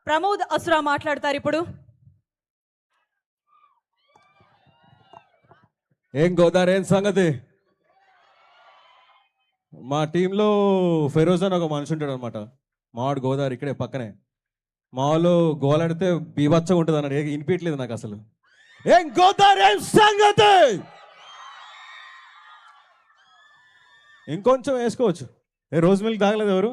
ప్రమోద్ అసురా మాట్లాడతారు ఇప్పుడు. ఏం గోదావరి ఏం సంగతి? మా టీంలో ఫెరోజ్ అని ఒక మనిషి ఉంటాడు అనమాట. మావాడు గోదావరి ఇక్కడే పక్కనే. మా వాళ్ళు గోలాడితే బీభత్సంగా ఉంటుంది అన్నాడు. వినిపించలేదు నాకు అసలు. ఏం గోదావరి ఏం సంగతి? ఇంకొంచెం వేసుకోవచ్చు. రోజు మిల్క్ తాగలేదు ఎవరు?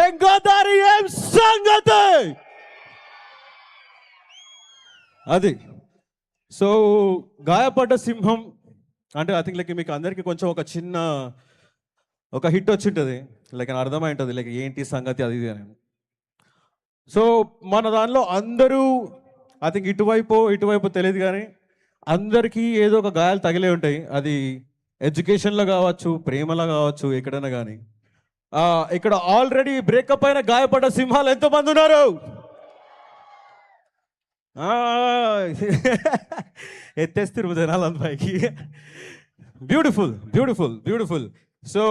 ఏం గోదావరి ఏం సంగతి? అది. సో గాయపడ్డ సింహం అంటే ఐ థింక్ లైక్ మీకు అందరికీ కొంచెం ఒక చిన్న ఒక హిట్ వచ్చి ఉంటుంది, లైక్ అర్థమై ఉంటుంది లైక్ ఏంటి సంగతి అది ఇది అని. సో మన దానిలో అందరూ ఐ థింక్ ఇటువైపు తెలియదు కానీ అందరికీ ఏదో ఒక గాయాలు తగిలే ఉంటాయి. అది ఎడ్యుకేషన్లో కావచ్చు, ప్రేమలో కావచ్చు, ఎక్కడైనా కానీ. ఇక్కడ ఆల్రెడీ బ్రేకప్ అయిన గాయపడ్డ సింహాలు ఎంతమంది ఉన్నారు? ఎత్తేస్తారు జనాలు పైకి. Beautiful beautiful beautiful. సో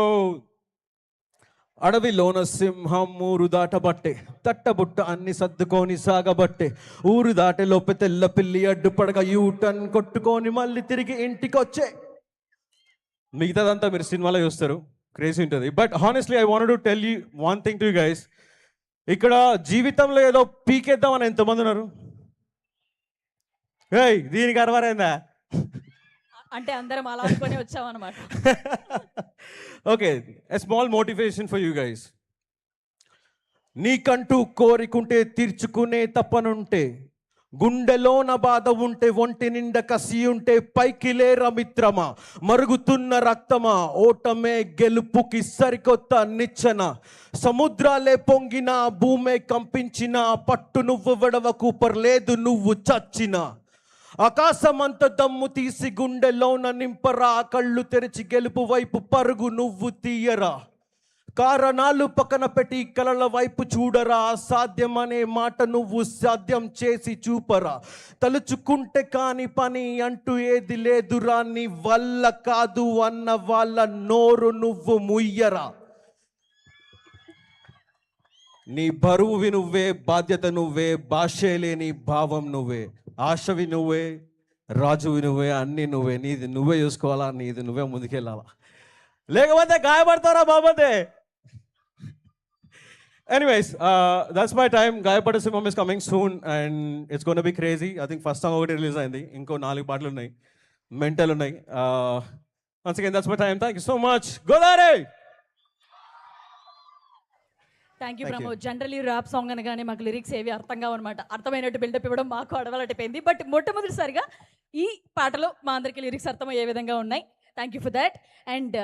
అడవిలోన సింహం ఊరు దాటబట్టే, తట్టబుట్ట అన్ని సర్దుకొని సాగబట్టే, ఊరు దాటే లోపే తెల్ల పిల్లి అడ్డుపడక యూటర్న్ కొట్టుకొని మళ్ళీ తిరిగి ఇంటికి వచ్చే. మిగతాదంతా మీరు సినిమాలో చూస్తారు, క్రేజీ ఉంటుంది. But honestly I want to tell you one thing to you guys. ఇక్కడ జీవితంలో ఏదో పీకేద్దామని ఎంతమంది ఉన్నారు? ఏయ్ దీనికి అరవరైందా అంటే అందరం అలా అనుకొని వచ్చామన్నమాట. Okay, a small motivation for you guys. నీకంటూ కోరికుంటే తీర్చుకునే తప్పనుంటే, గుండెలోన బాధ ఉంటే, ఒంటి నిండా కసి ఉంటే, పైకి లేరా మిత్రమా, మరుగుతున్న రక్తమా, ఓటమే గెలుపుకి సరికొత్త నిచ్చెన. సముద్రాలే పొంగిన, భూమే కంపించిన, పట్టు నువ్వు విడవకు, పర్లేదు నువ్వు చచ్చిన. ఆకాశమంత దమ్ము తీసి గుండెలోన నింపరా, కళ్ళు తెరిచి గెలుపు వైపు పరుగు నువ్వు తీయరా. కారణాలు పక్కన పెట్టి కలల వైపు చూడరా, సాధ్యమనే మాట నువ్వు సాధ్యం చేసి చూపరా. తలుచుకుంటే కాని పని అంటూ ఏది లేదురా, నీ వల్ల కాదు అన్న వాళ్ళ నోరు నువ్వు ముయ్యరా. నీ బరువువి నువ్వే, బాధ్యత నువ్వే, భాషే లేని భావం నువ్వే, ఆశవి నువ్వే, రాజువి నువ్వే, అన్నీ నువ్వే. నీది నువ్వే చూసుకోవాలా, నీది నువ్వే ముందుకెళ్ళాలా, లేకపోతే గాయపడతారా బాబోతే. Anyways, that's my time. Gayapata Simham is coming soon and it's going to be crazy. I think first song ఒకటి రిలీజ్ అయింది, ఇంకో 4 పాటలు ఉన్నాయి, మెంటల్ ఉన్నాయి. Once again, that's my time. Thank you so much. Godavari. Thank you Pramod. Generally rap song అనగానే మాకు lyrics ఏవి అర్థం కావన్నమాట. అర్థమైనట్టు బిల్డప్ ఇవ్వడం మాకు అడవాలటైపోయింది. బట్ మొట్టమొదటిసారిగా ఈ పాటలో మా అందరికీ లిరిక్స్ అర్థమయ్యే విధంగా ఉన్నాయి. Thank you for that. And